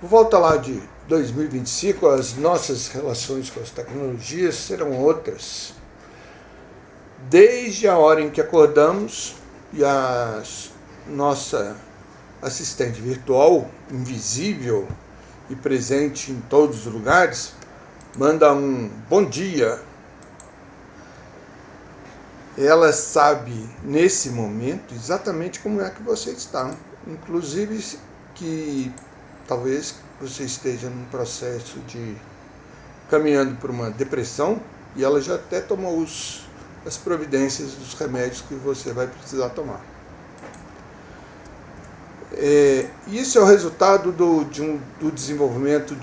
Por volta lá de 2025, as nossas relações com as tecnologias serão outras. Desde a hora em que acordamos e a nossa assistente virtual, invisível e presente em todos os lugares, manda um bom dia. Ela sabe, nesse momento, exatamente como é que você está. Inclusive que talvez você esteja num processo de caminhando por uma depressão e ela já até tomou as providências dos remédios que você vai precisar tomar. Isso é o resultado do desenvolvimento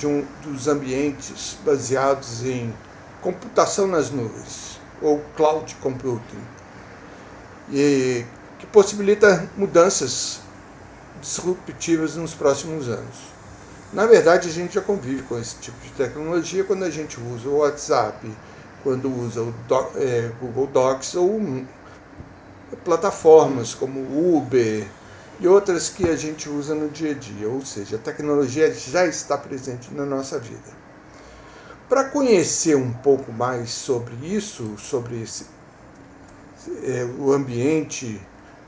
dos ambientes baseados em computação nas nuvens, ou cloud computing, que possibilita mudanças disruptivas nos próximos anos. Na verdade, a gente já convive com esse tipo de tecnologia quando a gente usa o WhatsApp, quando usa o Google Docs ou plataformas como o Uber e outras que a gente usa no dia a dia, ou seja, a tecnologia já está presente na nossa vida. Para conhecer um pouco mais sobre isso, sobre o ambiente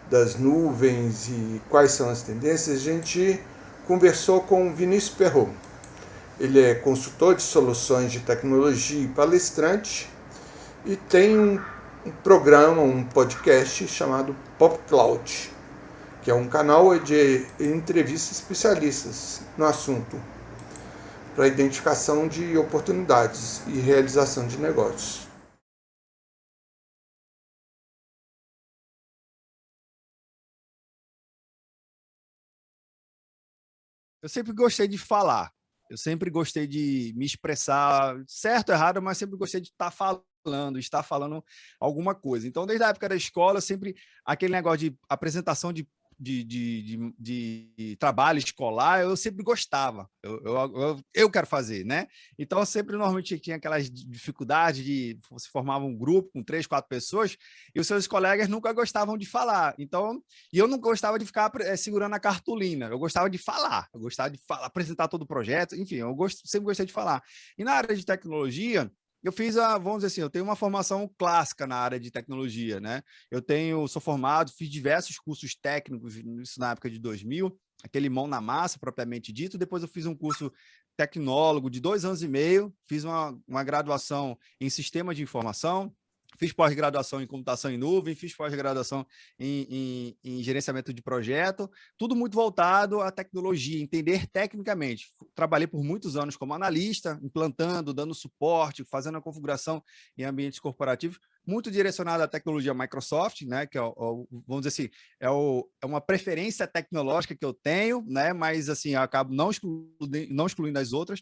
das nuvens e quais são as tendências, a gente conversou com o Vinícius Perron. Ele é consultor de soluções de tecnologia e palestrante e tem um programa, um podcast chamado Pop Cloud, que é um canal de entrevistas especialistas no assunto para identificação de oportunidades e realização de negócios. Eu sempre gostei de falar, eu sempre gostei de me expressar, certo ou errado, mas sempre gostei de estar falando alguma coisa. Então, desde a época da escola, sempre aquele negócio de apresentação de trabalho escolar, eu sempre gostava, eu quero fazer, né? Então, sempre normalmente tinha aquelas dificuldades de você formava um grupo com 3, 4 pessoas e os seus colegas nunca gostavam de falar. Então, e eu não gostava de ficar segurando a cartolina, eu gostava de falar, apresentar todo o projeto, enfim, sempre gostei de falar. E na área de tecnologia, eu fiz vamos dizer assim, eu tenho uma formação clássica na área de tecnologia, né? Sou formado, fiz diversos cursos técnicos, isso na época de 2000, aquele mão na massa, propriamente dito. Depois eu fiz um curso tecnólogo de 2 anos e meio, fiz uma graduação em sistema de informação, fiz pós-graduação em computação em nuvem, fiz pós-graduação em gerenciamento de projeto, tudo muito voltado à tecnologia, entender tecnicamente. Trabalhei por muitos anos como analista, implantando, dando suporte, fazendo a configuração em ambientes corporativos, muito direcionado à tecnologia Microsoft, né, que vamos dizer assim, é uma preferência tecnológica que eu tenho, né, mas assim, eu acabo não excluindo as outras.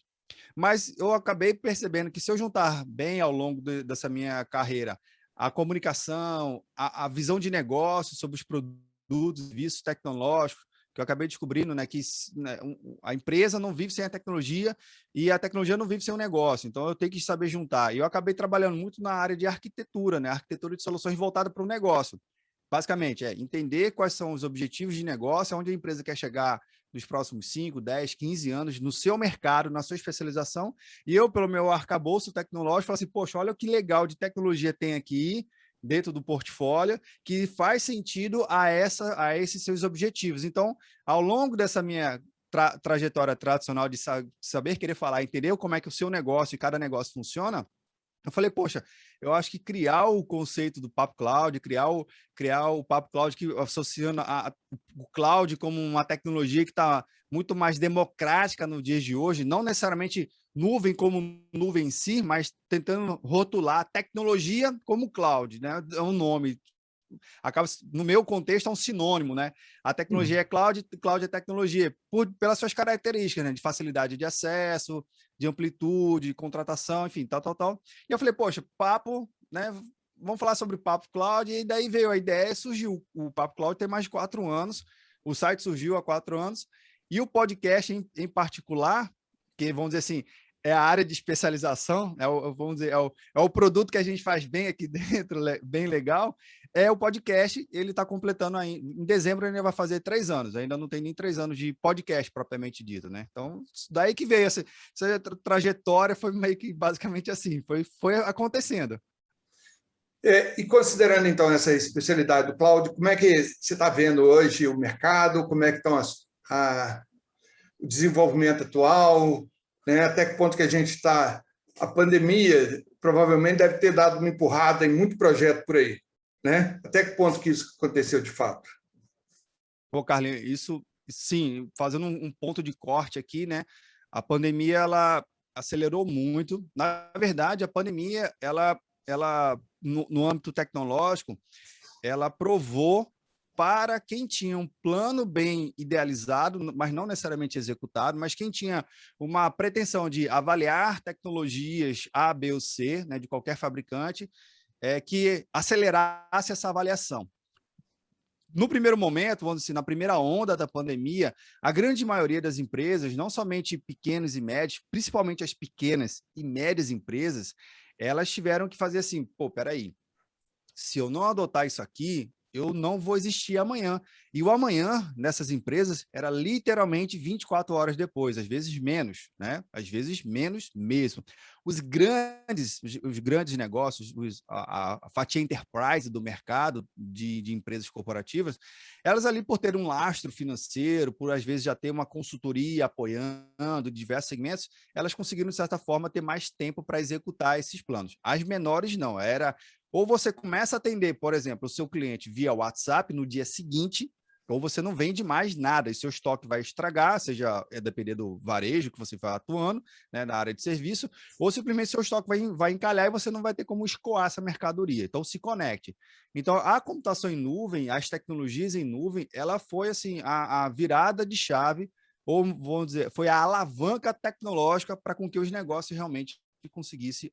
Mas eu acabei percebendo que se eu juntar bem ao longo dessa minha carreira a comunicação, a visão de negócio sobre os produtos, serviços tecnológicos, que eu acabei descobrindo, né, que né, a empresa não vive sem a tecnologia e a tecnologia não vive sem o negócio. Então, eu tenho que saber juntar. E eu acabei trabalhando muito na área de arquitetura, né, arquitetura de soluções voltada para o negócio. Basicamente, é entender quais são os objetivos de negócio, aonde a empresa quer chegar nos próximos 5, 10, 15 anos, no seu mercado, na sua especialização, e eu, pelo meu arcabouço tecnológico, falo assim, poxa, olha que legal de tecnologia tem aqui dentro do portfólio, que faz sentido a esses seus objetivos. Então, ao longo dessa minha trajetória tradicional de saber querer falar, entender como é que o seu negócio e cada negócio funciona, eu falei, poxa, eu acho que criar o conceito do Papo Cloud, criar o Papo Cloud, que associando o cloud como uma tecnologia que está muito mais democrática no dia de hoje, não necessariamente nuvem como nuvem em si, mas tentando rotular tecnologia como cloud, né? É um nome, acaba, no meu contexto, é um sinônimo, né? A tecnologia é cloud, cloud é tecnologia, pelas suas características, né? De facilidade de acesso, de amplitude, de contratação, enfim, tal, tal, tal. E eu falei, poxa, papo, né? Vamos falar sobre o Papo Cloud, e daí veio a ideia, surgiu o Papo Cloud tem mais de 4 anos, o site surgiu há 4 anos, e o podcast em particular, que vamos dizer assim, é a área de especialização, vamos dizer, é o produto que a gente faz bem aqui dentro, bem legal, é o podcast. Ele está completando aí, em dezembro ele vai fazer 3 anos, ainda não tem nem 3 anos de podcast propriamente dito, né? Então, daí que veio essa trajetória, foi meio que basicamente assim, foi acontecendo. E considerando, então, essa especialidade do cloud, como é que você está vendo hoje o mercado, como é que estão o desenvolvimento atual, né? Até que ponto que a gente está... A pandemia provavelmente deve ter dado uma empurrada em muito projeto por aí, né? Até que ponto que isso aconteceu de fato? Pô, Carlinhos, isso, sim, fazendo um ponto de corte aqui, né? A pandemia, ela acelerou muito. Na verdade, a pandemia, ela no âmbito tecnológico, ela provou para quem tinha um plano bem idealizado, mas não necessariamente executado, mas quem tinha uma pretensão de avaliar tecnologias A, B ou C, né, de qualquer fabricante, que acelerasse essa avaliação. No primeiro momento, vamos dizer, na primeira onda da pandemia, a grande maioria das empresas, não somente pequenos e médios, principalmente as pequenas e médias empresas, elas tiveram que fazer assim, pô, peraí, se eu não adotar isso aqui, eu não vou existir amanhã. E o amanhã, nessas empresas, era literalmente 24 horas depois, às vezes menos, né? Às vezes menos mesmo. Os grandes negócios, a fatia enterprise do mercado de empresas corporativas, elas ali por ter um lastro financeiro, por às vezes já ter uma consultoria apoiando diversos segmentos, elas conseguiram, de certa forma, ter mais tempo para executar esses planos. As menores não, era ou você começa a atender, por exemplo, o seu cliente via WhatsApp no dia seguinte, ou você não vende mais nada, e seu estoque vai estragar, seja depender do varejo que você vai atuando, né, na área de serviço, ou simplesmente seu estoque vai encalhar e você não vai ter como escoar essa mercadoria. Então, se conecte. Então, a computação em nuvem, as tecnologias em nuvem, ela foi assim a virada de chave, ou vamos dizer, foi a alavanca tecnológica para com que os negócios realmente conseguissem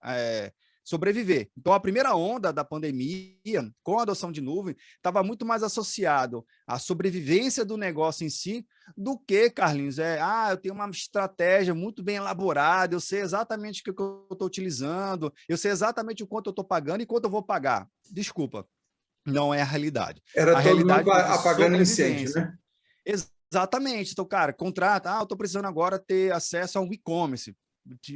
sobreviver. Então, a primeira onda da pandemia, com a adoção de nuvem, estava muito mais associado à sobrevivência do negócio em si do que, Carlinhos, eu tenho uma estratégia muito bem elaborada, eu sei exatamente o que eu estou utilizando, eu sei exatamente o quanto eu estou pagando e quanto eu vou pagar. Desculpa, não é a realidade. Era A todo mundo realidade foi de apagando incêndio, sobrevivência. né? Exatamente. Então, cara, contrata, eu estou precisando agora ter acesso a um e-commerce.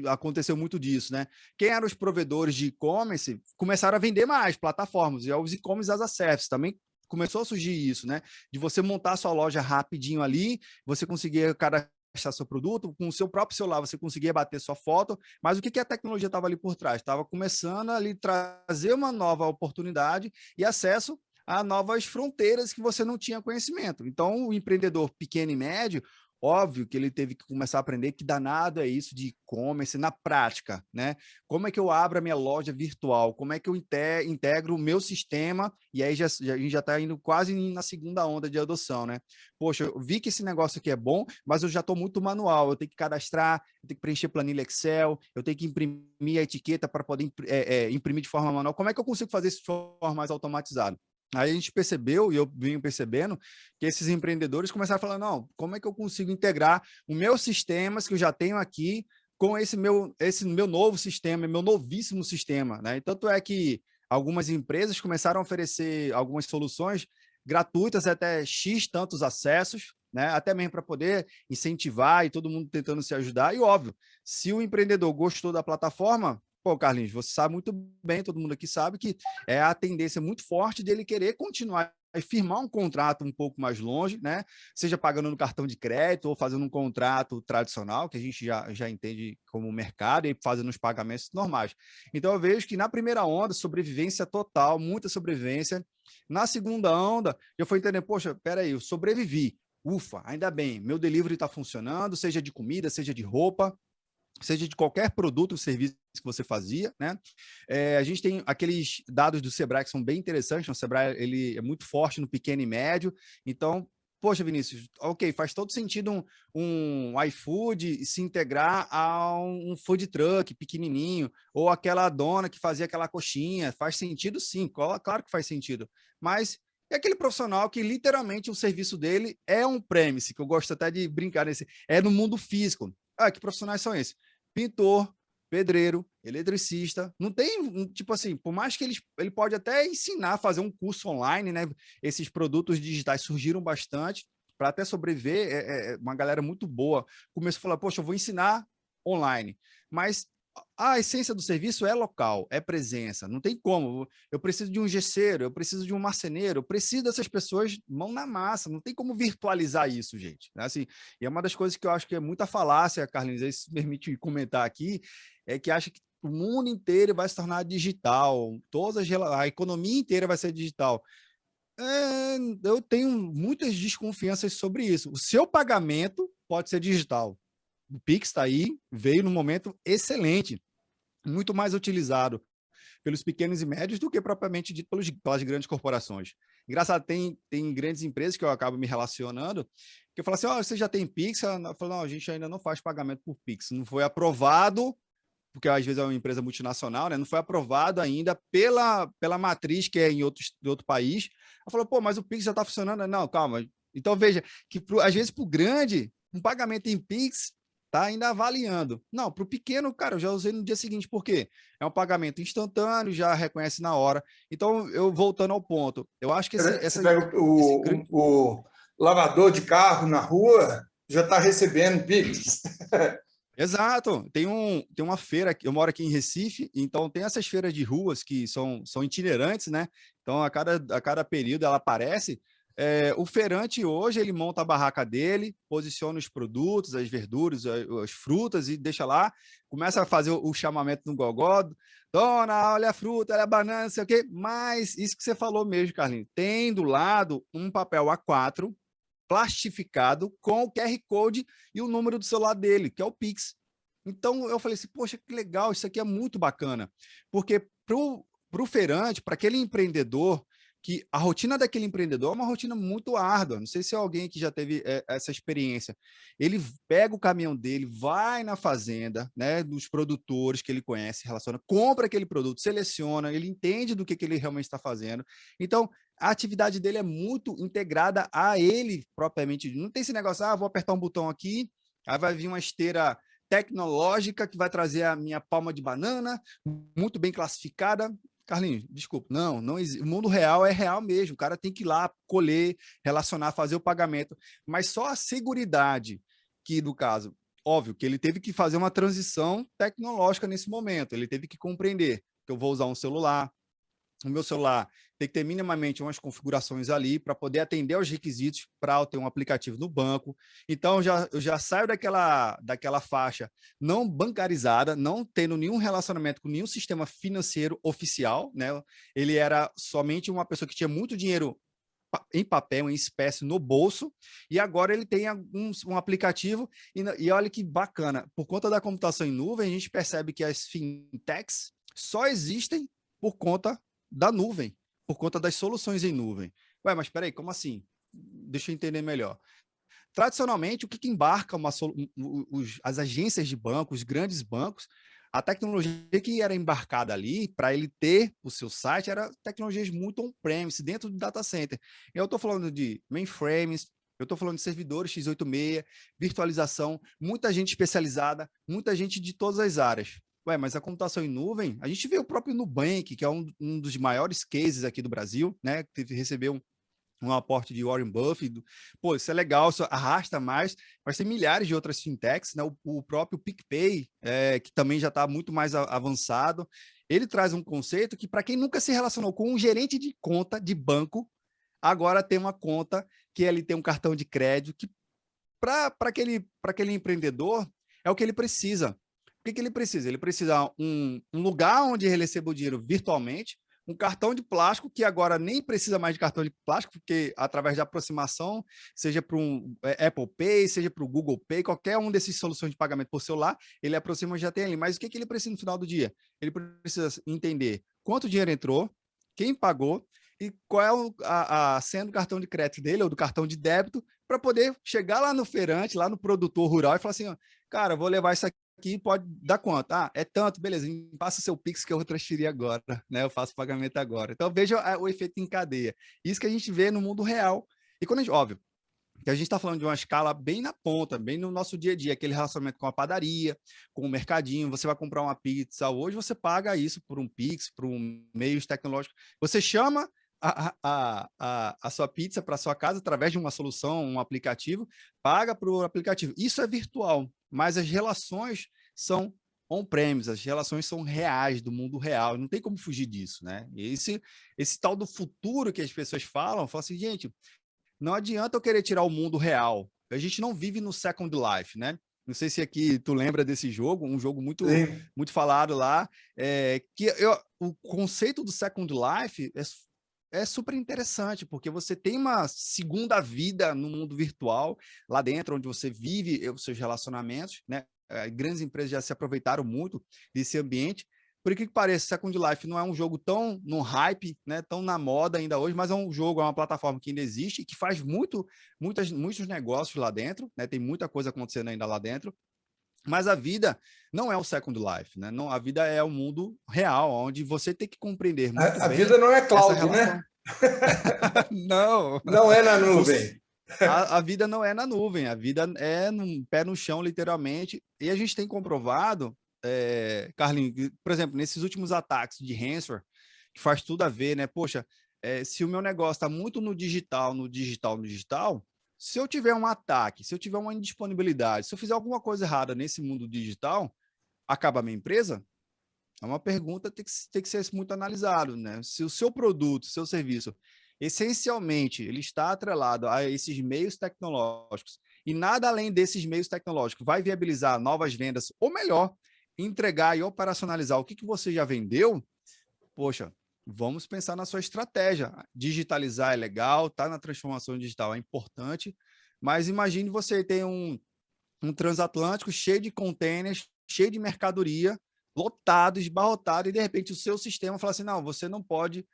Aconteceu muito disso, né? Quem eram os provedores de e-commerce começaram a vender mais plataformas, e os e-commerce as a service também começou a surgir isso, né? De você montar sua loja rapidinho ali, você conseguir cadastrar seu produto, com o seu próprio celular você conseguia bater sua foto, mas o que a tecnologia estava ali por trás? Estava começando ali trazer uma nova oportunidade e acesso a novas fronteiras que você não tinha conhecimento. Então, o empreendedor pequeno e médio, óbvio que ele teve que começar a aprender que danado é isso de e-commerce na prática, né? Como é que eu abro a minha loja virtual? Como é que eu integro o meu sistema? E aí a gente já está indo quase na segunda onda de adoção, né? Poxa, eu vi que esse negócio aqui é bom, mas eu já estou muito manual. Eu tenho que cadastrar, eu tenho que preencher planilha Excel, eu tenho que imprimir a etiqueta para poder imprimir de forma manual. Como é que eu consigo fazer isso de forma mais automatizada? Aí a gente percebeu, e eu venho percebendo, que esses empreendedores começaram a falar, não, como é que eu consigo integrar os meus sistemas que eu já tenho aqui com esse meu novo sistema, meu novíssimo sistema, né? E tanto é que algumas empresas começaram a oferecer algumas soluções gratuitas, até X tantos acessos, né? Até mesmo para poder incentivar e todo mundo tentando se ajudar. E óbvio, se o empreendedor gostou da plataforma, pô, Carlinhos, você sabe muito bem, todo mundo aqui sabe que é a tendência muito forte dele querer continuar e firmar um contrato um pouco mais longe, né? Seja pagando no cartão de crédito ou fazendo um contrato tradicional, que a gente já entende como mercado, e fazendo os pagamentos normais. Então, eu vejo que na primeira onda, sobrevivência total, muita sobrevivência. Na segunda onda, eu fui entender, poxa, peraí, eu sobrevivi. Ufa, ainda bem, meu delivery está funcionando, seja de comida, seja de roupa, seja de qualquer produto ou serviço que você fazia, né? A gente tem aqueles dados do Sebrae que são bem interessantes. O Sebrae ele é muito forte no pequeno e médio. Então, poxa, Vinícius, ok, faz todo sentido um iFood se integrar a um food truck pequenininho, ou aquela dona que fazia aquela coxinha. Faz sentido, sim, claro que faz sentido. Mas é aquele profissional que literalmente o serviço dele é um premise, que eu gosto até de brincar nesse, é no mundo físico. Que profissionais são esses? pintor, pedreiro, eletricista, não tem, tipo assim, por mais que ele pode até ensinar a fazer um curso online, né? Esses produtos digitais surgiram bastante para até sobreviver, uma galera muito boa começou a falar, poxa, eu vou ensinar online, mas a essência do serviço é local, é presença, não tem como. Eu preciso de um gesseiro, eu preciso de um marceneiro, eu preciso dessas pessoas mão na massa, não tem como virtualizar isso, gente. Assim, e é uma das coisas que eu acho que é muita falácia, Carlinhos, aí se permite comentar aqui, é que acha que o mundo inteiro vai se tornar digital, a economia inteira vai ser digital. Eu tenho muitas desconfianças sobre isso. O seu pagamento pode ser digital. O Pix está aí, veio num momento excelente, muito mais utilizado pelos pequenos e médios do que propriamente dito pelas grandes corporações. Engraçado, tem grandes empresas que eu acabo me relacionando, que eu falo assim, você já tem Pix? Eu falo, não, a gente ainda não faz pagamento por Pix, não foi aprovado, porque às vezes é uma empresa multinacional, né? Não foi aprovado ainda pela matriz que é em outro país. Eu falo, pô, mas o Pix já está funcionando. Não, calma. Então veja que às vezes para o grande, um pagamento em Pix tá ainda avaliando. Não, para o pequeno, cara, eu já usei no dia seguinte, por quê? É um pagamento instantâneo, já reconhece na hora. Então, eu voltando ao ponto, eu acho que Você pega esse o lavador de carro na rua, já está recebendo Pix. Exato, tem uma feira, eu moro aqui em Recife, então tem essas feiras de ruas que são itinerantes, né? Então, a cada período ela aparece. O feirante hoje, ele monta a barraca dele, posiciona os produtos, as verduras, as frutas e deixa lá, começa a fazer o chamamento no gogó, dona, olha a fruta, olha a banana, não sei o quê, mas isso que você falou mesmo, Carlinhos, tem do lado um papel A4, plastificado com o QR Code e o número do celular dele, que é o Pix. Então eu falei assim, poxa, que legal, isso aqui é muito bacana, porque para o feirante, para aquele empreendedor, que a rotina daquele empreendedor é uma rotina muito árdua. Não sei se é alguém que já teve essa experiência. Ele pega o caminhão dele, vai na fazenda, né, dos produtores que ele conhece, relaciona, compra aquele produto, seleciona, ele entende do que ele realmente está fazendo. Então, a atividade dele é muito integrada a ele propriamente. Não tem esse negócio, vou apertar um botão aqui, aí vai vir uma esteira tecnológica que vai trazer a minha palma de banana, muito bem classificada. Carlinhos, desculpa, não existe. O mundo real é real mesmo. O cara tem que ir lá colher, relacionar, fazer o pagamento. Mas só a seguridade que, no caso, óbvio que ele teve que fazer uma transição tecnológica nesse momento. Ele teve que compreender que eu vou usar um celular. O meu celular tem que ter minimamente umas configurações ali para poder atender aos requisitos para eu ter um aplicativo no banco. Então, eu já saio daquela faixa não bancarizada, não tendo nenhum relacionamento com nenhum sistema financeiro oficial, né? Ele era somente uma pessoa que tinha muito dinheiro em papel, em espécie, no bolso, e agora ele tem um aplicativo, e olha que bacana, por conta da computação em nuvem, a gente percebe que as fintechs só existem por conta da nuvem, por conta das soluções em nuvem. Ué, mas espera aí, como assim? Deixa eu entender melhor. Tradicionalmente, o que embarca as agências de banco, os grandes bancos, a tecnologia que era embarcada ali para ele ter o seu site era tecnologias muito on-premise, dentro do data center. Eu estou falando de mainframes, eu estou falando de servidores x86, virtualização, muita gente especializada, muita gente de todas as áreas. Ué, mas a computação em nuvem, a gente vê o próprio Nubank, que é um dos maiores cases aqui do Brasil, né? Que recebeu um aporte de Warren Buffett. Pô, isso é legal, isso arrasta mais, mas tem milhares de outras fintechs, né? O próprio PicPay, que também já está muito mais avançado. Ele traz um conceito que, para quem nunca se relacionou com um gerente de conta de banco, agora tem uma conta que ele tem um cartão de crédito, que para aquele empreendedor é o que ele precisa. O que ele precisa? Ele precisa um lugar onde ele receba o dinheiro virtualmente, um cartão de plástico, que agora nem precisa mais de cartão de plástico, porque através de aproximação, seja para um Apple Pay, seja para o Google Pay, qualquer um desses soluções de pagamento por celular, ele aproxima e já tem ali. Mas o que ele precisa no final do dia? Ele precisa entender quanto dinheiro entrou, quem pagou e qual é a senha do cartão de crédito dele ou do cartão de débito, para poder chegar lá no feirante, lá no produtor rural e falar assim, ó, cara, vou levar isso aqui, pode dar quanto? É tanto, beleza, passa o seu Pix que eu vou transferir agora, né? Eu faço o pagamento agora. Então, veja o efeito em cadeia. Isso que a gente vê no mundo real. E quando a gente, óbvio, que a gente está falando de uma escala bem na ponta, bem no nosso dia a dia, aquele relacionamento com a padaria, com o mercadinho. Você vai comprar uma pizza hoje, você paga isso por um Pix, por um meio tecnológico. Você chama a sua pizza para sua casa através de uma solução, um aplicativo, paga para o aplicativo. Isso é virtual, mas as relações são on-premise, as relações são reais, do mundo real, não tem como fugir disso, né? E esse tal do futuro que as pessoas falam assim, gente, não adianta eu querer tirar o mundo real. A gente não vive no Second Life, né? Não sei se aqui tu lembra desse jogo, um jogo muito falado lá, o conceito do Second Life é super interessante, porque você tem uma segunda vida no mundo virtual, lá dentro, onde você vive os seus relacionamentos, né? Grandes empresas já se aproveitaram muito desse ambiente. Por que pareça, Second Life não é um jogo tão no hype, né, tão na moda ainda hoje, mas é um jogo, é uma plataforma que ainda existe e que faz muitos negócios lá dentro, né, tem muita coisa acontecendo ainda lá dentro, mas a vida não é o Second Life, né? Não, a vida é o mundo real, onde você tem que compreender muito A bem vida não é essa cloud, né? relação. Não, Não é na nuvem. a vida não é na nuvem, a vida é no pé no chão, literalmente, e a gente tem comprovado, Carlinhos, por exemplo, nesses últimos ataques de ransomware, que faz tudo a ver, né? Poxa, se o meu negócio está muito no digital, se eu tiver um ataque, se eu tiver uma indisponibilidade, se eu fizer alguma coisa errada nesse mundo digital, acaba a minha empresa? É uma pergunta que tem que ser muito analisado, né? Se o seu produto, seu serviço, essencialmente, ele está atrelado a esses meios tecnológicos e nada além desses meios tecnológicos vai viabilizar novas vendas, ou melhor, entregar e operacionalizar o que você já vendeu, poxa, vamos pensar na sua estratégia. Digitalizar é legal, tá na transformação digital é importante, mas imagine você ter um transatlântico cheio de containers, cheio de mercadoria, lotado, esbarrotado, e de repente o seu sistema fala assim, não, você não pode,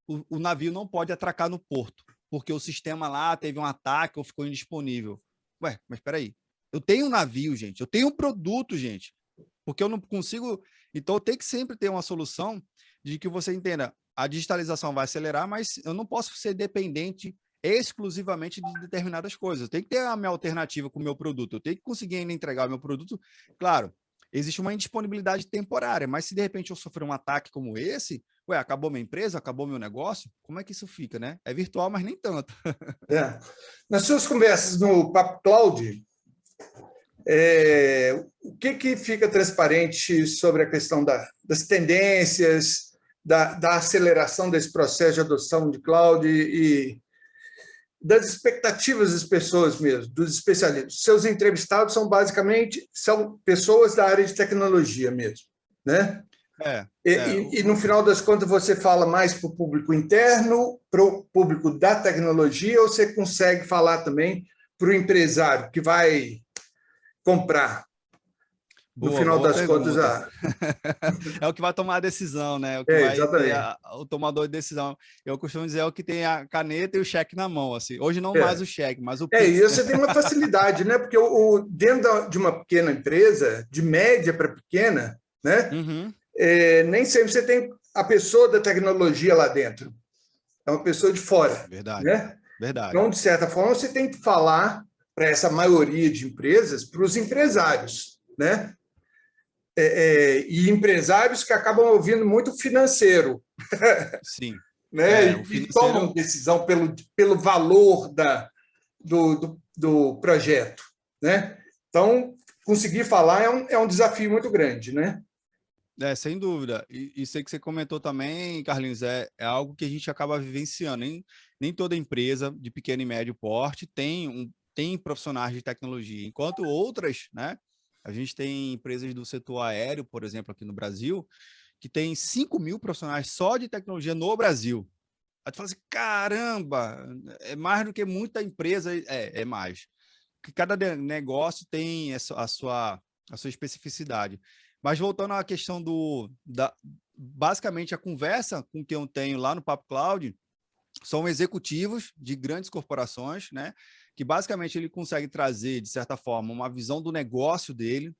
o navio não pode atracar no porto, porque o sistema lá teve um ataque ou ficou indisponível. Ué, mas espera aí, eu tenho um navio, gente, eu tenho um produto, gente, porque eu não consigo... Então, tem que sempre ter uma solução de que você entenda, a digitalização vai acelerar, mas eu não posso ser dependente exclusivamente de determinadas coisas. Eu tenho que ter a minha alternativa com o meu produto, eu tenho que conseguir ainda entregar o meu produto. Claro, existe uma indisponibilidade temporária, mas se de repente eu sofrer um ataque como esse, ué, acabou minha empresa, acabou meu negócio, como é que isso fica, né? É virtual, mas nem tanto. Nas suas conversas no Papo Cloud, o que fica transparente sobre a questão das tendências, da aceleração desse processo de adoção de cloud e das expectativas das pessoas mesmo, dos especialistas? Seus entrevistados são basicamente pessoas da área de tecnologia mesmo, né? E no final das contas, você fala mais para o público interno, para o público da tecnologia, ou você consegue falar também para o empresário que vai comprar? No final das contas, é o que vai tomar a decisão, né? O que vai exatamente. ter o tomador de decisão. Eu costumo dizer, é o que tem a caneta e o cheque na mão, assim. Hoje não mais o cheque, mas o Pix. E você tem uma facilidade, né? Porque dentro de uma pequena empresa, de média para pequena, né? Uhum. Nem sempre você tem a pessoa da tecnologia lá dentro. É uma pessoa de fora. Verdade. Né? Verdade. Então, de certa forma, você tem que falar para essa maioria de empresas, para os empresários, né? E empresários que acabam ouvindo muito financeiro. Sim. Né? E tomam decisão pelo valor do projeto. Né? Então, conseguir falar é um desafio muito grande, né? Sem dúvida. E isso aí que você comentou também, Carlinhos, é algo que a gente acaba vivenciando. Nem toda empresa de pequeno e médio porte tem profissionais de tecnologia, enquanto outras, né? A gente tem empresas do setor aéreo, por exemplo, aqui no Brasil, que tem 5 mil profissionais só de tecnologia no Brasil. Aí tu fala assim, caramba, é mais do que muita empresa, é mais. Que cada negócio tem a sua especificidade. Mas voltando à questão basicamente a conversa com que eu tenho lá no Papo Cloud, são executivos de grandes corporações, né? Que basicamente ele consegue trazer, de certa forma, uma visão do negócio dele,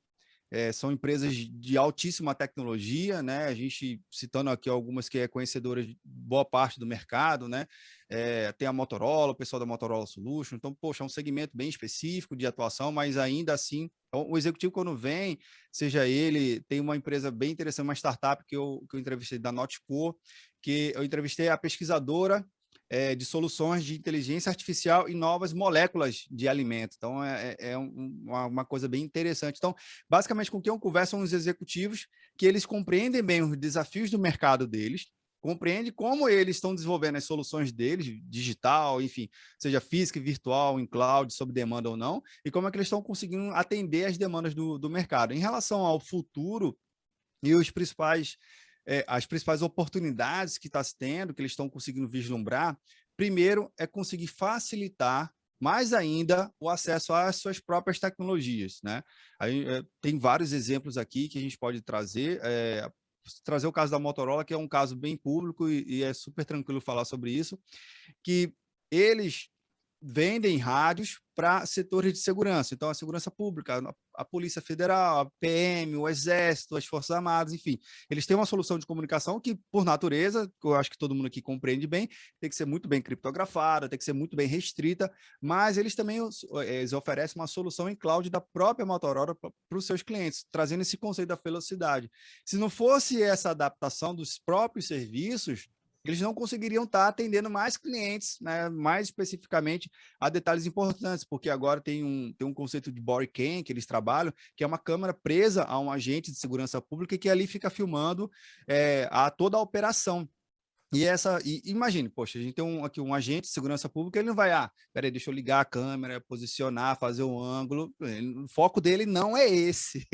são empresas de altíssima tecnologia, né? A gente, citando aqui algumas que é conhecedora de boa parte do mercado, né? Tem a Motorola, o pessoal da Motorola Solution. Então, poxa, é um segmento bem específico de atuação, mas ainda assim, o executivo, quando vem, seja ele, tem uma empresa bem interessante, uma startup que eu entrevistei da Notco, que eu entrevistei a pesquisadora de soluções de inteligência artificial e novas moléculas de alimento. Então, uma coisa bem interessante. Então, basicamente, com quem eu converso são os executivos que eles compreendem bem os desafios do mercado deles, compreende como eles estão desenvolvendo as soluções deles, digital, enfim, seja física, virtual, em cloud, sob demanda ou não, e como é que eles estão conseguindo atender as demandas do mercado. Em relação ao futuro e as principais oportunidades que está se tendo, que eles estão conseguindo vislumbrar, primeiro é conseguir facilitar mais ainda o acesso às suas próprias tecnologias, né? Aí, tem vários exemplos aqui que a gente pode trazer o caso da Motorola, que é um caso bem público e é super tranquilo falar sobre isso, que eles vendem rádios para setores de segurança. Então, a segurança pública, a Polícia Federal, a PM, o Exército, as Forças Armadas, enfim. Eles têm uma solução de comunicação que, por natureza, eu acho que todo mundo aqui compreende bem, tem que ser muito bem criptografada, tem que ser muito bem restrita, mas eles também eles oferecem uma solução em cloud da própria Motorola para os seus clientes, trazendo esse conceito da velocidade. Se não fosse essa adaptação dos próprios serviços, eles não conseguiriam estar atendendo mais clientes, né, mais especificamente a detalhes importantes, porque agora tem um conceito de body cam que eles trabalham, que é uma câmera presa a um agente de segurança pública e que ali fica filmando toda a operação. E imagine, poxa, a gente tem aqui um agente de segurança pública, ele não vai, peraí, deixa eu ligar a câmera, posicionar, fazer o ângulo. O foco dele não é esse.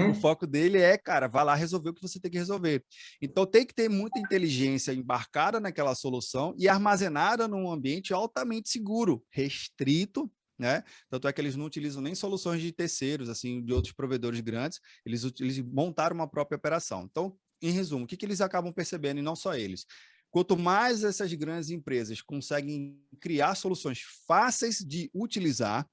O foco dele cara, vai lá resolver o que você tem que resolver. Então, tem que ter muita inteligência embarcada naquela solução e armazenada num ambiente altamente seguro, restrito, né? Tanto é que eles não utilizam nem soluções de terceiros, assim, de outros provedores grandes, eles montaram uma própria operação. Então, em resumo, o que eles acabam percebendo, e não só eles? Quanto mais essas grandes empresas conseguem criar soluções fáceis de utilizar,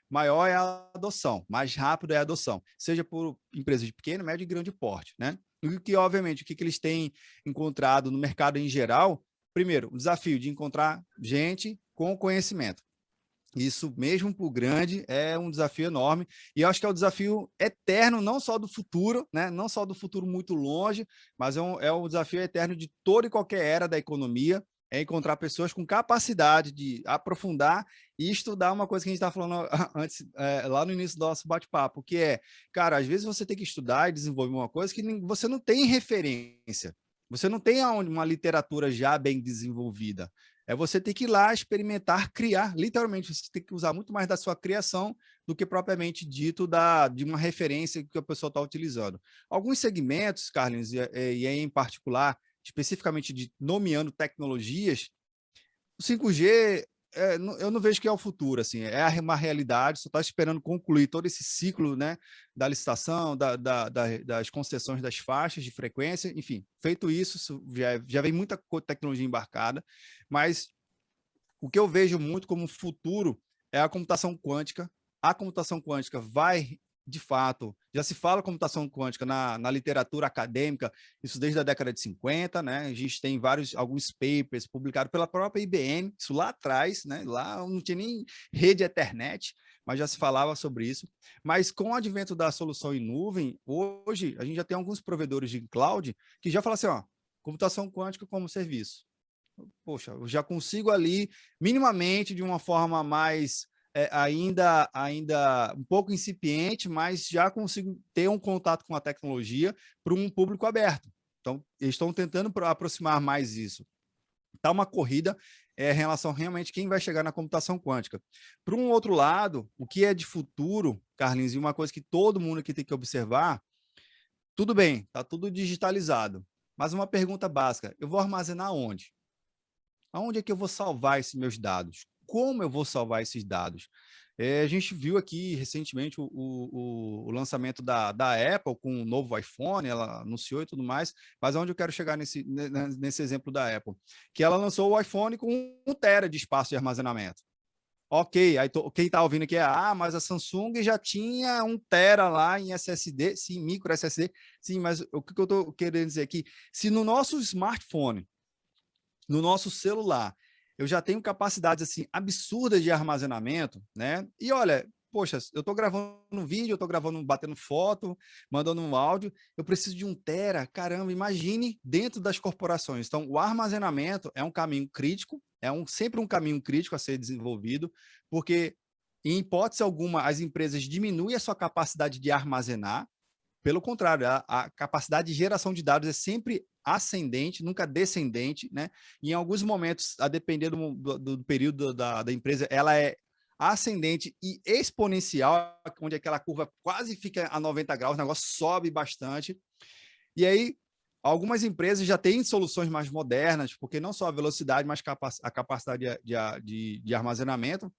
maior é a adoção, mais rápido é a adoção, seja por empresas de pequeno, médio e grande porte, né? E que, obviamente, o que eles têm encontrado no mercado em geral, primeiro, o desafio de encontrar gente com conhecimento. Isso mesmo para o grande é um desafio enorme e eu acho que é um desafio eterno, não só do futuro, né? Não só do futuro muito longe, mas é um desafio eterno de toda e qualquer era da economia, é encontrar pessoas com capacidade de aprofundar e estudar uma coisa que a gente estava falando antes, lá no início do nosso bate-papo, que cara, às vezes você tem que estudar e desenvolver uma coisa que você não tem referência, você não tem uma literatura já bem desenvolvida. Você ter que ir lá experimentar, criar. Literalmente, você tem que usar muito mais da sua criação do que propriamente dito de uma referência que a pessoa está utilizando. Alguns segmentos, Carlinhos, e aí em particular, especificamente nomeando tecnologias, o 5G, eu não vejo que é o futuro, assim, é uma realidade, só está esperando concluir todo esse ciclo, né, da licitação, das concessões das faixas de frequência, enfim, feito isso já vem muita tecnologia embarcada, mas o que eu vejo muito como futuro é a computação quântica. A computação quântica vai, de fato, já se fala computação quântica na literatura acadêmica, isso desde a década de 50, né? A gente tem alguns papers publicados pela própria IBM, isso lá atrás, né? Lá não tinha nem rede Ethernet, mas já se falava sobre isso. Mas com o advento da solução em nuvem, hoje a gente já tem alguns provedores de cloud que já falam assim, computação quântica como serviço. Poxa, eu já consigo ali, minimamente, de uma forma mais ainda um pouco incipiente, mas já consigo ter um contato com a tecnologia para um público aberto. Então, eles estão tentando aproximar mais isso. Está uma corrida em relação realmente quem vai chegar na computação quântica. Por um outro lado, o que é de futuro, Carlinhos, e uma coisa que todo mundo aqui tem que observar, tudo bem, está tudo digitalizado, mas uma pergunta básica, eu vou armazenar onde? Aonde é que eu vou salvar esses meus dados? Como eu vou salvar esses dados? A gente viu aqui recentemente o lançamento da Apple com o novo iPhone, ela anunciou e tudo mais, mas onde eu quero chegar nesse exemplo da Apple? Que ela lançou o iPhone com 1 tera de espaço de armazenamento. Ok, aí quem está ouvindo aqui mas a Samsung já tinha 1 TB lá em SSD, sim, micro SSD, sim, mas o que eu estou querendo dizer aqui, se no nosso smartphone, no nosso celular, eu já tenho capacidades assim absurdas de armazenamento, né? E olha, poxa, eu estou gravando um vídeo, eu estou gravando, batendo foto, mandando um áudio, eu preciso de 1 TB, caramba, imagine dentro das corporações. Então, o armazenamento é um caminho crítico, sempre um caminho crítico a ser desenvolvido, porque em hipótese alguma as empresas diminuem a sua capacidade de armazenar. Pelo contrário, a capacidade de geração de dados é sempre ascendente, nunca descendente, né? E em alguns momentos, a depender do período da empresa, ela é ascendente e exponencial, onde aquela curva quase fica a 90 graus, o negócio sobe bastante. E aí, algumas empresas já têm soluções mais modernas, porque não só a velocidade, mas a capacidade de armazenamento.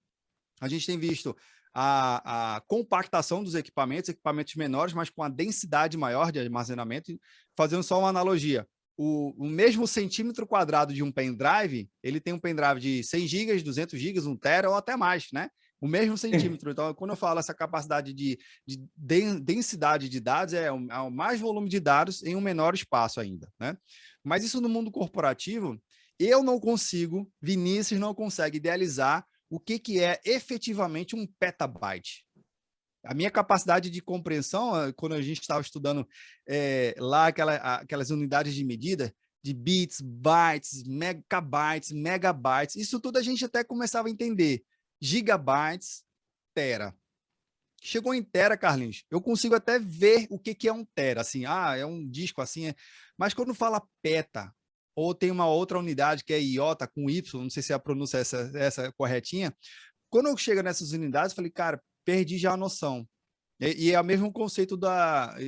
A gente tem visto a compactação dos equipamentos menores, mas com a densidade maior de armazenamento. Fazendo só uma analogia, o mesmo centímetro quadrado de um pendrive, ele tem um pendrive de 100 GB, 200 GB, 1 TB ou até mais, né? O mesmo centímetro. Então, quando eu falo essa capacidade de densidade de dados, é o mais volume de dados em um menor espaço ainda, né? Mas isso no mundo corporativo, eu não consigo, Vinícius não consegue idealizar o que é efetivamente um petabyte. A minha capacidade de compreensão, quando a gente estava estudando lá aquelas unidades de medida, de bits, bytes, megabytes, megabytes, isso tudo a gente até começava a entender. Gigabytes, tera. Chegou em tera, Carlinhos, eu consigo até ver o que é 1 TB, assim, é um disco assim, mas quando fala peta, ou tem uma outra unidade que é iota com Y, não sei se a pronúncia é essa corretinha, quando eu chego nessas unidades, eu falei, cara, perdi já a noção. E é o mesmo conceito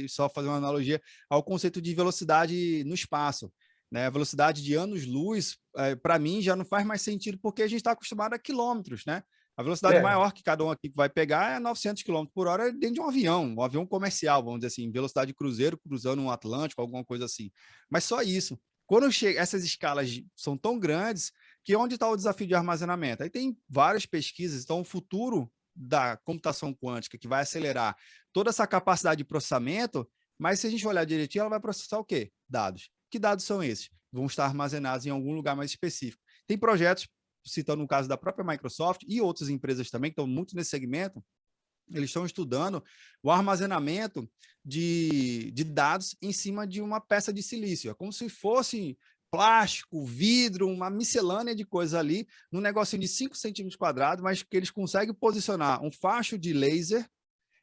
só fazer uma analogia, ao conceito de velocidade no espaço. Né? A velocidade de anos-luz, para mim, já não faz mais sentido, porque a gente está acostumado a quilômetros, né? A velocidade maior que cada um aqui vai pegar é 900 km por hora dentro de um avião comercial, vamos dizer assim, velocidade de cruzeiro, cruzando um Atlântico, alguma coisa assim. Mas só isso. Quando chega, essas escalas são tão grandes que onde está o desafio de armazenamento? Aí tem várias pesquisas, então o futuro da computação quântica, que vai acelerar toda essa capacidade de processamento, mas se a gente olhar direitinho, ela vai processar o quê? Dados. Que dados são esses? Vão estar armazenados em algum lugar mais específico. Tem projetos, citando o caso da própria Microsoft e outras empresas também, que estão muito nesse segmento, eles estão estudando o armazenamento de dados em cima de uma peça de silício. É como se fosse plástico, vidro, uma miscelânea de coisas ali, num negocinho de 5 centímetros quadrados, mas que eles conseguem posicionar um facho de laser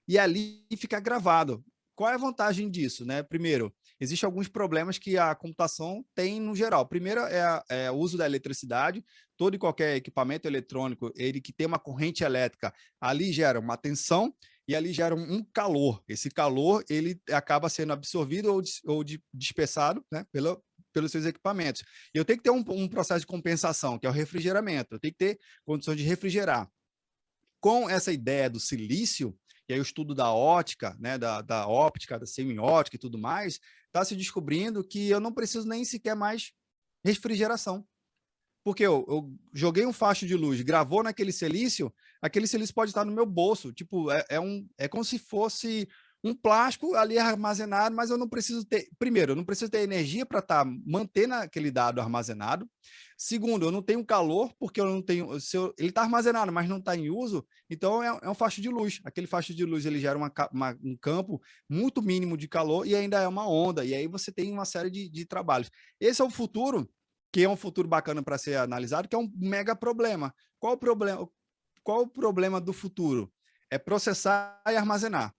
e ali fica gravado. Qual é a vantagem disso? Né? Primeiro, existem alguns problemas que a computação tem no geral. Primeiro é o uso da eletricidade. Todo e qualquer equipamento eletrônico, ele que tem uma corrente elétrica, ali gera uma tensão e ali gera um calor. Esse calor ele acaba sendo absorvido ou dispersado, né, pelos seus equipamentos. E eu tenho que ter um processo de compensação, que é o refrigeramento. Eu tenho que ter condições de refrigerar. Com essa ideia do silício, e aí o estudo da ótica, né, da óptica, da semiótica e tudo mais, está se descobrindo que eu não preciso nem sequer mais refrigeração. Porque eu joguei um facho de luz, gravou naquele silício, aquele silício pode estar no meu bolso. Tipo, é como se fosse um plástico ali armazenado, mas eu não preciso ter. Primeiro, eu não preciso ter energia para mantendo aquele dado armazenado. Segundo, eu não tenho calor, porque eu não tenho. Ele está armazenado, mas não está em uso, então é um facho de luz. Aquele facho de luz ele gera um campo muito mínimo de calor e ainda é uma onda. E aí você tem uma série de trabalhos. Esse é o futuro, que é um futuro bacana para ser analisado, que é um mega problema. Qual o problema do futuro? É processar e armazenar.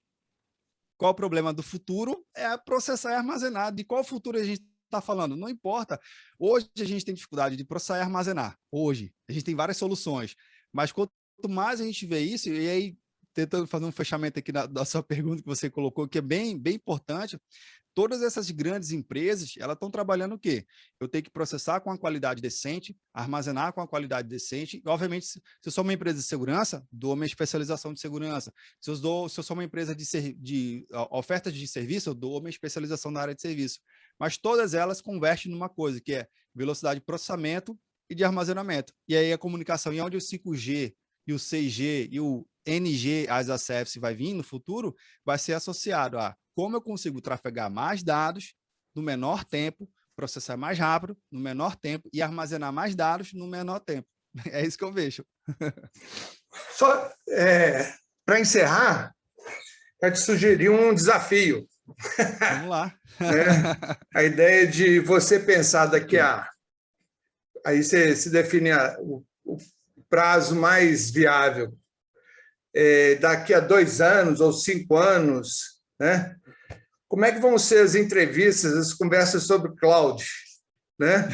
Qual o problema do futuro? É processar e armazenar. De qual futuro a gente está falando? Não importa. Hoje a gente tem dificuldade de processar e armazenar. Hoje. A gente tem várias soluções. Mas quanto mais a gente vê isso, e aí tentando fazer um fechamento aqui da sua pergunta que você colocou, que é bem, bem importante, todas essas grandes empresas, elas estão trabalhando o quê? Eu tenho que processar com uma qualidade decente, armazenar com uma qualidade decente, e, obviamente, se eu sou uma empresa de segurança, dou uma especialização de segurança. Se eu sou uma empresa de ofertas de serviço, eu dou uma especialização na área de serviço. Mas todas elas convertem numa coisa, que é velocidade de processamento e de armazenamento. E aí a comunicação, e onde o 5G e o 6G e o NG as a service vai vir no futuro, vai ser associado a como eu consigo trafegar mais dados no menor tempo, processar mais rápido no menor tempo e armazenar mais dados no menor tempo. É isso que eu vejo. Só para encerrar, quero te sugerir um desafio. Vamos lá. Né? A ideia de você pensar daqui a... Aí você se define o prazo mais viável. Daqui a 2 anos ou 5 anos, né? Como é que vão ser as entrevistas, as conversas sobre cloud? Né?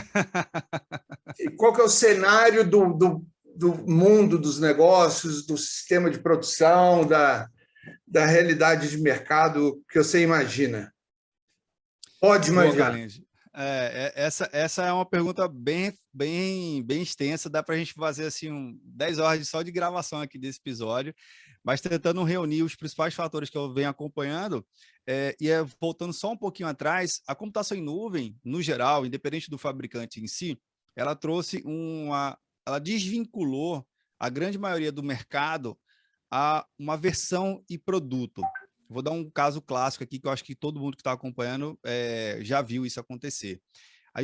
E qual que é o cenário do mundo dos negócios, do sistema de produção, da realidade de mercado que você imagina? Pode imaginar. Boa, Carlinhos. Essa é uma pergunta bem extensa, dá para a gente fazer assim 10 horas só de gravação aqui desse episódio, mas tentando reunir os principais fatores que eu venho acompanhando, voltando só um pouquinho atrás, a computação em nuvem, no geral, independente do fabricante em si, ela ela desvinculou a grande maioria do mercado a uma versão e produto. Vou dar um caso clássico aqui, que eu acho que todo mundo que está acompanhando já viu isso acontecer. A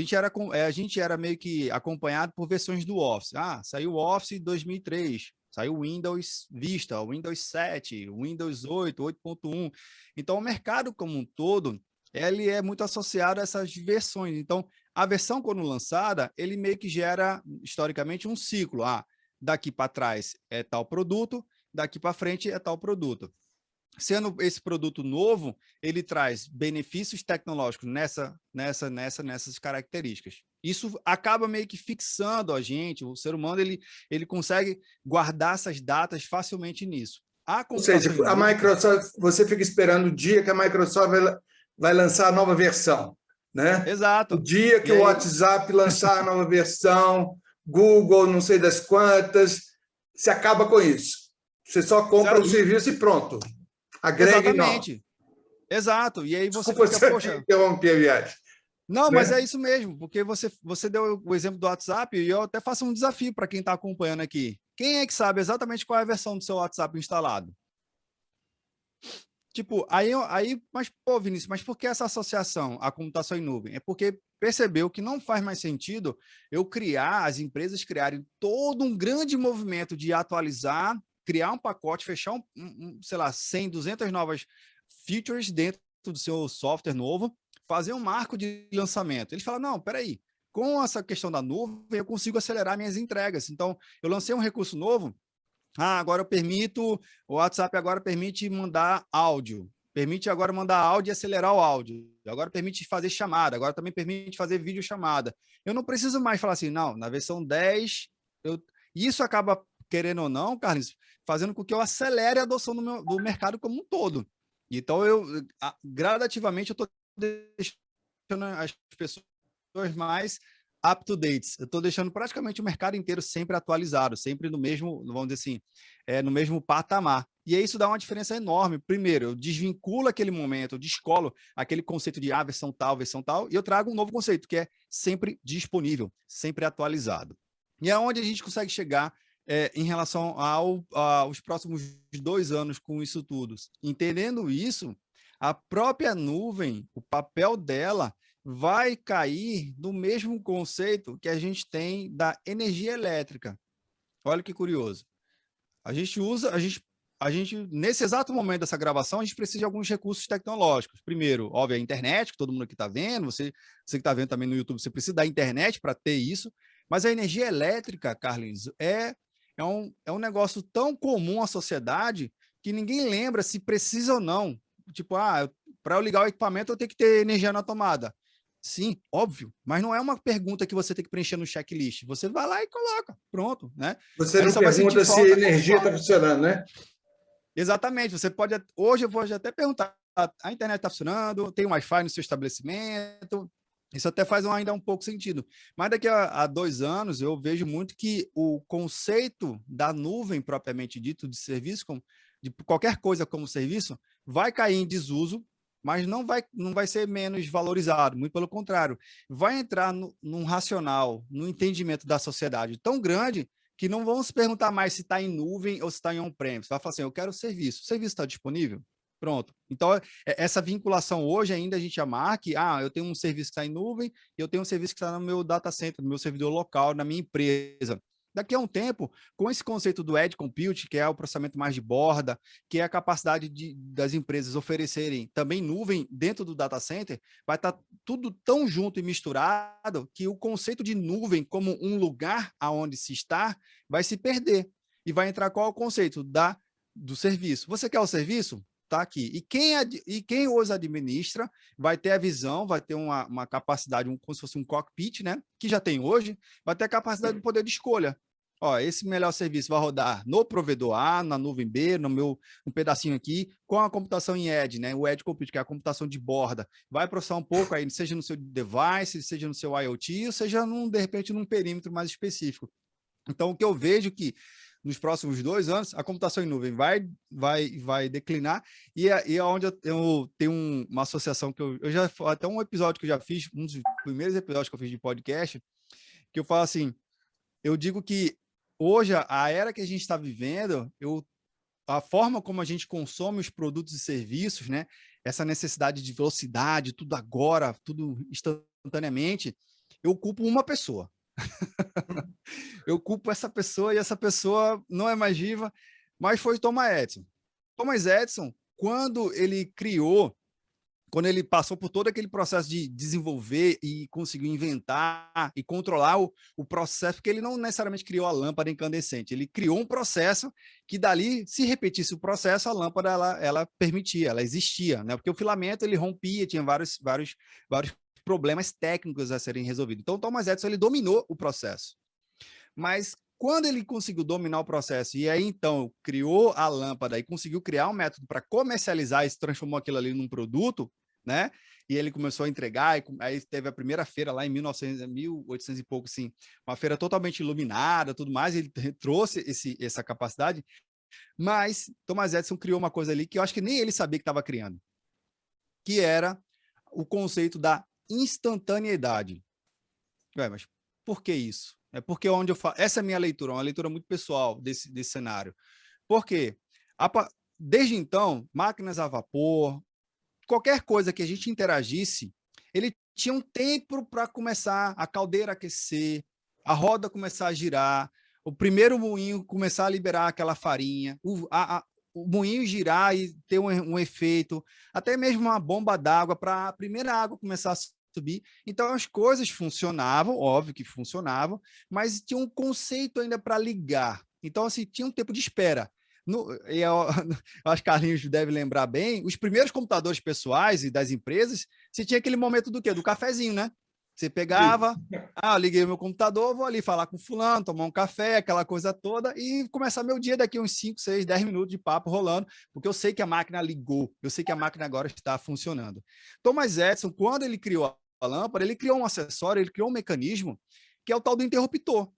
gente era meio que acompanhado por versões do Office. Saiu o Office 2003, saiu o Windows Vista, o Windows 7, o Windows 8, 8.1. Então, o mercado como um todo, ele é muito associado a essas versões. Então, a versão, quando lançada, ele meio que gera, historicamente, um ciclo. Daqui para trás é tal produto, daqui para frente é tal produto. Sendo esse produto novo, ele traz benefícios tecnológicos nessas características. Isso acaba meio que fixando a gente, o ser humano ele consegue guardar essas datas facilmente nisso. Ou seja, a Microsoft, você fica esperando o dia que a Microsoft vai lançar a nova versão, né? Exato. O dia que o WhatsApp lançar a nova versão, Google, não sei das quantas, você acaba com isso. Você só compra o serviço e pronto. Agrega. Exatamente. Exato. E aí você Desculpa, fica, poxa... interromper a viagem. Não, mas é isso mesmo, porque você deu o exemplo do WhatsApp e eu até faço um desafio para quem está acompanhando aqui. Quem é que sabe exatamente qual é a versão do seu WhatsApp instalado? Tipo, mas, pô, Vinícius, mas por que essa associação à computação em nuvem? É porque percebeu que não faz mais sentido as empresas criarem todo um grande movimento de atualizar, criar um pacote, fechar sei lá, 100, 200 novas features dentro do seu software novo, fazer um marco de lançamento. Eles falam, não, peraí, com essa questão da nuvem, eu consigo acelerar minhas entregas. Então, eu lancei um recurso novo, agora o WhatsApp agora permite mandar áudio, permite agora mandar áudio e acelerar o áudio, agora permite fazer chamada, agora também permite fazer videochamada. Eu não preciso mais falar assim, não, na versão 10, isso acaba, querendo ou não, Carlos, fazendo com que eu acelere a adoção do mercado como um todo. Então, gradativamente, eu estou deixando as pessoas mais up-to-date. Eu estou deixando praticamente o mercado inteiro sempre atualizado, sempre no mesmo, vamos dizer assim, no mesmo patamar. E aí isso dá uma diferença enorme. Primeiro, eu desvinculo aquele momento, eu descolo aquele conceito de versão tal, e eu trago um novo conceito, que é sempre disponível, sempre atualizado. E é onde a gente consegue chegar em relação aos próximos 2 anos com isso tudo. Entendendo isso, a própria nuvem, o papel dela vai cair no mesmo conceito que a gente tem da energia elétrica. Olha que curioso. Nesse exato momento dessa gravação, a gente precisa de alguns recursos tecnológicos. Primeiro, óbvio, a internet, que todo mundo aqui está vendo, você que está vendo também no YouTube, você precisa da internet para ter isso, mas a energia elétrica, Carlinhos, é um negócio tão comum à sociedade que ninguém lembra se precisa ou não. Tipo, para eu ligar o equipamento, eu tenho que ter energia na tomada. Sim, óbvio, mas não é uma pergunta que você tem que preencher no checklist. Você vai lá e coloca, pronto, né? Você não pergunta se a energia está funcionando, né? Exatamente, você pode... Hoje eu vou até perguntar, a internet está funcionando, tem um Wi-Fi no seu estabelecimento, isso até faz ainda um pouco sentido. Mas daqui a 2 anos, eu vejo muito que o conceito da nuvem, propriamente dito, de serviço, de qualquer coisa como serviço, vai cair em desuso, mas não vai ser menos valorizado, muito pelo contrário. Vai entrar num racional, num entendimento da sociedade tão grande que não vão se perguntar mais se está em nuvem ou se está em on-prem. Você vai falar assim, eu quero o serviço está disponível? Pronto. Então, essa vinculação hoje ainda a gente amar que, eu tenho um serviço que está em nuvem e eu tenho um serviço que está no meu data center, no meu servidor local, na minha empresa. Daqui a um tempo, com esse conceito do Edge Compute, que é o processamento mais de borda, que é a capacidade das empresas oferecerem também nuvem dentro do data center, vai estar tudo tão junto e misturado que o conceito de nuvem como um lugar aonde se está vai se perder. E vai entrar qual é o conceito do serviço? Você quer o serviço? Está aqui. E quem os administra vai ter a visão, vai ter uma capacidade, como se fosse um cockpit, né? Que já tem hoje, vai ter a capacidade de poder de escolha. Ó, esse melhor serviço vai rodar no provedor A, na nuvem B, um pedacinho aqui, com a computação em Edge, né? O Edge Compute, que é a computação de borda. Vai processar um pouco aí, seja no seu device, seja no seu IoT, ou seja, de repente, num perímetro mais específico. Então, o que eu vejo que nos próximos 2 anos, a computação em nuvem vai declinar, e é onde eu tenho uma associação que eu já, até um episódio que eu já fiz, um dos primeiros episódios que eu fiz de podcast, que eu falo assim, eu digo que hoje, a era que a gente está vivendo, a forma como a gente consome os produtos e serviços, né, essa necessidade de velocidade, tudo agora, tudo instantaneamente, eu culpo uma pessoa. Eu culpo essa pessoa e essa pessoa não é mais viva, mas foi Thomas Edison. Thomas Edison, quando ele passou por todo aquele processo de desenvolver e conseguiu inventar e controlar o processo, porque ele não necessariamente criou a lâmpada incandescente, ele criou um processo que dali, se repetisse o processo, a lâmpada ela permitia, ela existia, né? Porque o filamento ele rompia, tinha vários problemas técnicos a serem resolvidos. Então, Thomas Edison ele dominou o processo. Mas quando ele conseguiu dominar o processo e aí então criou a lâmpada e conseguiu criar um método para comercializar e se transformou aquilo ali num produto, né? E ele começou a entregar, e aí teve a primeira feira lá em 1800 e pouco, assim, uma feira totalmente iluminada, tudo mais, ele trouxe essa capacidade, mas Thomas Edison criou uma coisa ali que eu acho que nem ele sabia que estava criando, que era o conceito da instantaneidade. Mas por que isso? É porque onde eu falo, essa é a minha leitura, uma leitura muito pessoal desse cenário. Por quê? Desde então, máquinas a vapor, qualquer coisa que a gente interagisse, ele tinha um tempo para começar a caldeira aquecer, a roda começar a girar, o primeiro moinho começar a liberar aquela farinha, o moinho girar e ter um efeito, até mesmo uma bomba d'água para a primeira água começar a subir. Então, as coisas funcionavam, óbvio que funcionavam, mas tinha um conceito ainda para ligar. Então, assim, tinha um tempo de espera. Eu acho que Carlinhos deve lembrar bem, os primeiros computadores pessoais e das empresas, você tinha aquele momento do quê? Do cafezinho, né? Você pegava, liguei o meu computador, vou ali falar com fulano, tomar um café, aquela coisa toda, e começar meu dia daqui uns 5, 6, 10 minutos de papo rolando, porque eu sei que a máquina ligou, eu sei que a máquina agora está funcionando. Thomas Edison, quando ele criou a lâmpada, ele criou um acessório, ele criou um mecanismo, que é o tal do interruptor,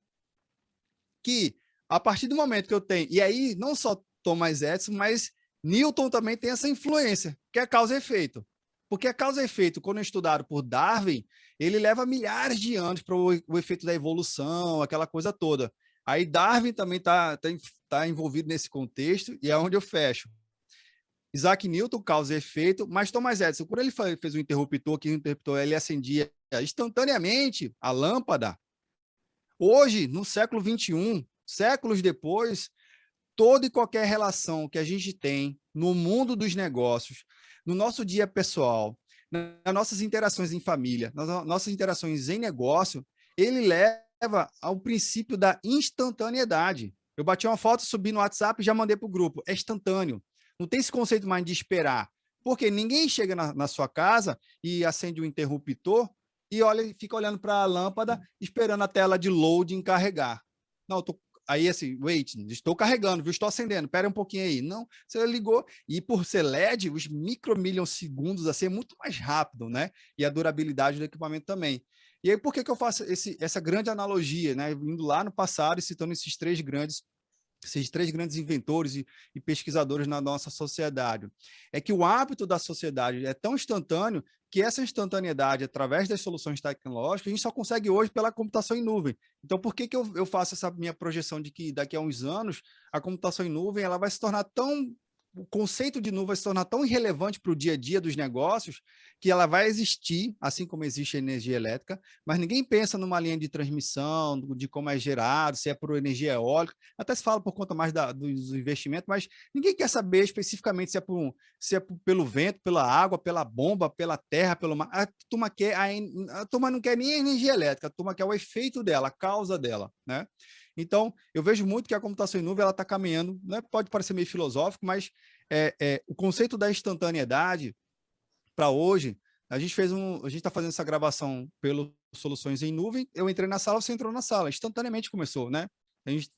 que a partir do momento que eu tenho, e aí não só Thomas Edison, mas Newton também tem essa influência, que é causa e efeito. Porque a causa e efeito, quando é estudado por Darwin, ele leva milhares de anos para o efeito da evolução, aquela coisa toda. Aí Darwin também tá envolvido nesse contexto, e é onde eu fecho. Isaac Newton, causa e efeito, mas Thomas Edison, quando ele fez o interruptor, que o interruptor ele acendia instantaneamente a lâmpada, hoje, no século XXI, séculos depois, toda e qualquer relação que a gente tem no mundo dos negócios, no nosso dia pessoal, nas nossas interações em família, nas nossas interações em negócio, ele leva ao princípio da instantaneidade. Eu bati uma foto, subi no WhatsApp e já mandei para o grupo. É instantâneo. Não tem esse conceito mais de esperar. Porque ninguém chega na sua casa e acende o interruptor e fica olhando para a lâmpada, esperando a tela de loading carregar. Não, aí assim, estou carregando, viu? Estou acendendo, espera um pouquinho aí. Não, você ligou. E por ser LED, os micromilhões-segundos assim, é muito mais rápido, né? E a durabilidade do equipamento também. E aí, por que eu faço essa grande analogia, né? Indo lá no passado e citando esses 3 grandes esses três grandes inventores e pesquisadores na nossa sociedade, é que o hábito da sociedade é tão instantâneo que essa instantaneidade, através das soluções tecnológicas, a gente só consegue hoje pela computação em nuvem. Então, por que eu faço essa minha projeção de que daqui a uns anos a computação em nuvem ela vai se tornar tão o conceito de nuvem vai se tornar tão irrelevante para o dia a dia dos negócios que ela vai existir, assim como existe a energia elétrica, mas ninguém pensa numa linha de transmissão, de como é gerado, se é por energia eólica, até se fala por conta mais dos investimentos, mas ninguém quer saber especificamente se é pelo vento, pela água, pela bomba, pela terra, pelo mar. A turma não quer nem a energia elétrica, a turma quer o efeito dela, a causa dela, né? Então, eu vejo muito que a computação em nuvem ela está caminhando, né? Pode parecer meio filosófico, mas o conceito da instantaneidade para hoje, a gente está fazendo essa gravação pelas soluções em nuvem. Eu entrei na sala, você entrou na sala, instantaneamente começou, né? A gente,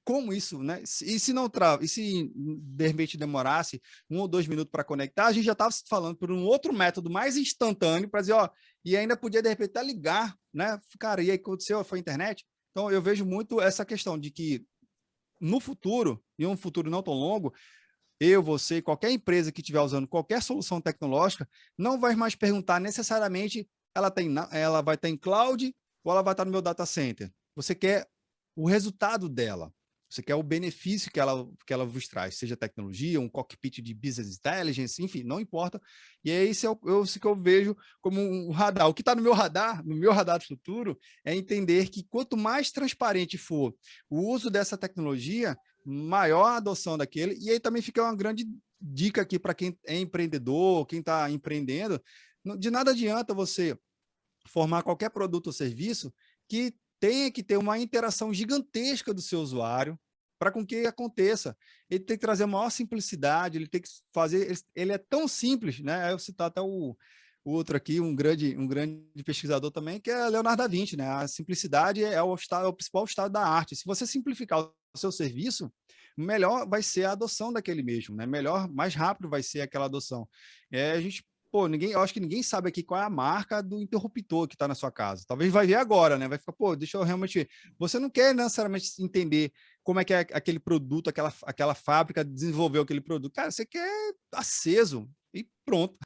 como isso, né? E se não trava, e se de repente demorasse 1 ou 2 minutos para conectar, a gente já estava falando por um outro método mais instantâneo para dizer, ó, e ainda podia de repente até ligar, né? Cara, e aí aconteceu, foi a internet. Então, eu vejo muito essa questão de que, no futuro, em um futuro não tão longo, eu, você, qualquer empresa que estiver usando qualquer solução tecnológica, não vai mais perguntar necessariamente ela vai estar em cloud ou ela vai estar no meu data center. Você quer o resultado dela. Você quer o benefício que ela vos traz, seja tecnologia, um cockpit de business intelligence, enfim, não importa. E é isso que eu vejo como um radar. O que está no meu radar do futuro, é entender que quanto mais transparente for o uso dessa tecnologia, maior a adoção daquele. E aí também fica uma grande dica aqui para quem é empreendedor, quem está empreendendo. De nada adianta você formar qualquer produto ou serviço que tenha que ter uma interação gigantesca do seu usuário para com que aconteça. Ele tem que trazer a maior simplicidade, ele tem que fazer... Ele é tão simples, né? Eu citar até o outro aqui, um grande pesquisador também, que é Leonardo da Vinci, né? A simplicidade é o principal estado da arte. Se você simplificar o seu serviço, melhor vai ser a adoção daquele mesmo, né? Melhor, mais rápido vai ser aquela adoção. A gente eu acho que ninguém sabe aqui qual é a marca do interruptor que está na sua casa. Talvez vai ver agora, né? Vai ficar, deixa eu realmente ver. Você não quer necessariamente entender como é que é aquele produto, aquela fábrica desenvolveu aquele produto. Cara, você quer aceso e pronto.